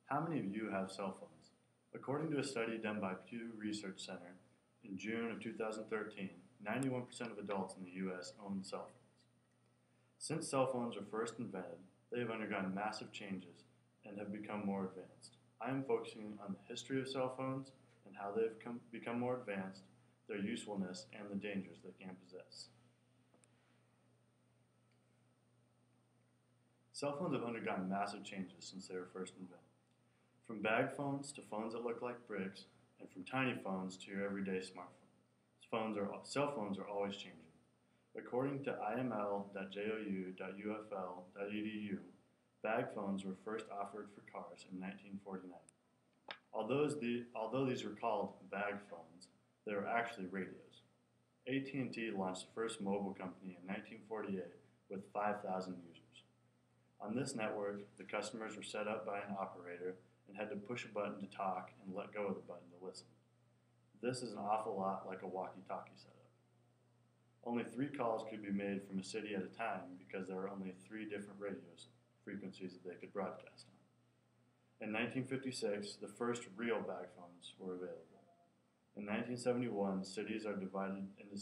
How many of you have cell phones? According to a study done by Pew Research Center in June of 2013, 91% of adults in the U.S. own cell phones. Since cell phones were first invented, they have undergone massive changes and have become more advanced. I am focusing on the history of cell phones and how they have become more advanced, their usefulness, and the dangers they can possess. Cell phones have undergone massive changes since they were first invented. From bag phones to phones that look like bricks, and from tiny phones to your everyday smartphone. Cell phones are always changing. According to iml.jou.ufl.edu, bag phones were first offered for cars in 1949. Although these were called bag phones, they were actually radios. AT&T launched the first mobile company in 1948 with 5,000 users. On this network, the customers were set up by an operator and had to push a button to talk and let go of the button to listen. This is an awful lot like a walkie-talkie setup. Only 3 calls could be made from a city at a time because there were only 3 different radio frequencies that they could broadcast on. In 1956, the first real bag phones were available. In 1971, cities are divided into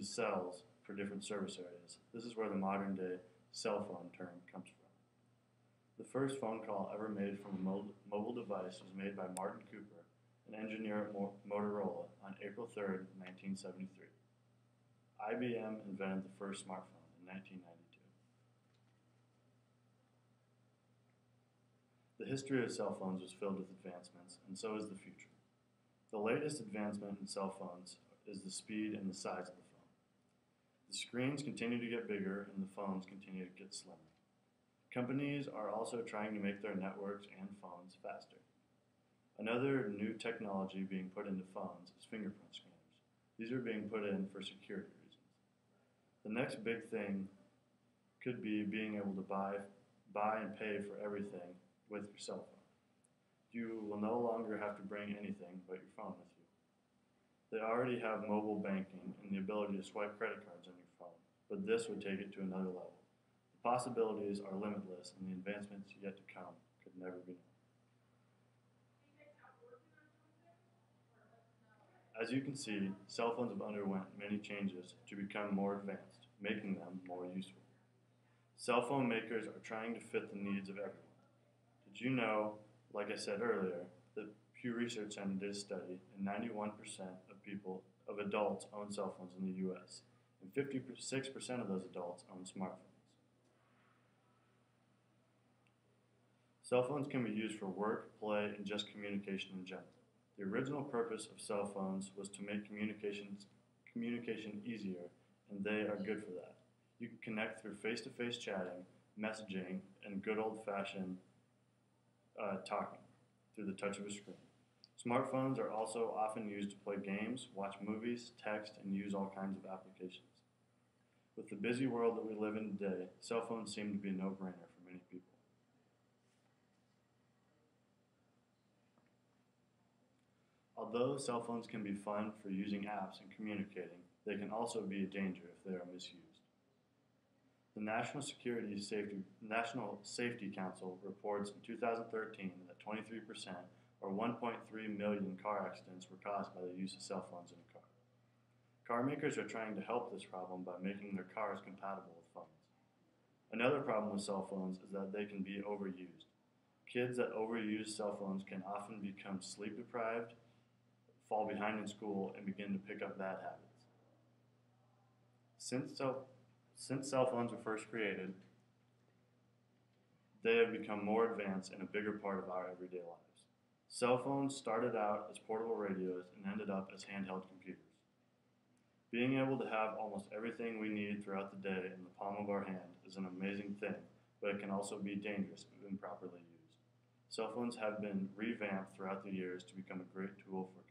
cells for different service areas. This is where the modern-day cell phone term comes from. The first phone call ever made from a mobile device was made by Martin Cooper, an engineer at Motorola, on April 3, 1973. IBM invented the first smartphone in 1992. The history of cell phones was filled with advancements, and so is the future. The latest advancement in cell phones is the speed and the size of the phone. The screens continue to get bigger, and the phones continue to get slimmer. Companies are also trying to make their networks and phones faster. Another new technology being put into phones is fingerprint scanners. These are being put in for security reasons. The next big thing could be being able to buy and pay for everything with your cell phone. You will no longer have to bring anything but your phone with you. They already have mobile banking and the ability to swipe credit cards on your phone, but this would take it to another level. The possibilities are limitless, and the advancements yet to come could never be known. As you can see, cell phones have underwent many changes to become more advanced, making them more useful. Cell phone makers are trying to fit the needs of everyone. Did you know, like I said earlier, that Pew Research Center did a study, and 91% of adults own cell phones in the U.S., and 56% of those adults own smartphones. Cell phones can be used for work, play, and just communication in general. The original purpose of cell phones was to make communication easier, and they are good for that. You can connect through face-to-face chatting, messaging, and good old-fashioned talking through the touch of a screen. Smartphones are also often used to play games, watch movies, text, and use all kinds of applications. With the busy world that we live in today, cell phones seem to be a no-brainer for many people. Although cell phones can be fun for using apps and communicating, they can also be a danger if they are misused. The National Safety Council reports in 2013 that 23%, or 1.3 million car accidents, were caused by the use of cell phones in a car. Car makers are trying to help this problem by making their cars compatible with phones. Another problem with cell phones is that they can be overused. Kids that overuse cell phones can often become sleep deprived, fall behind in school, and begin to pick up bad habits. Since cell phones were first created, they have become more advanced and a bigger part of our everyday lives. Cell phones started out as portable radios and ended up as handheld computers. Being able to have almost everything we need throughout the day in the palm of our hand is an amazing thing, but it can also be dangerous if improperly used. Cell phones have been revamped throughout the years to become a great tool for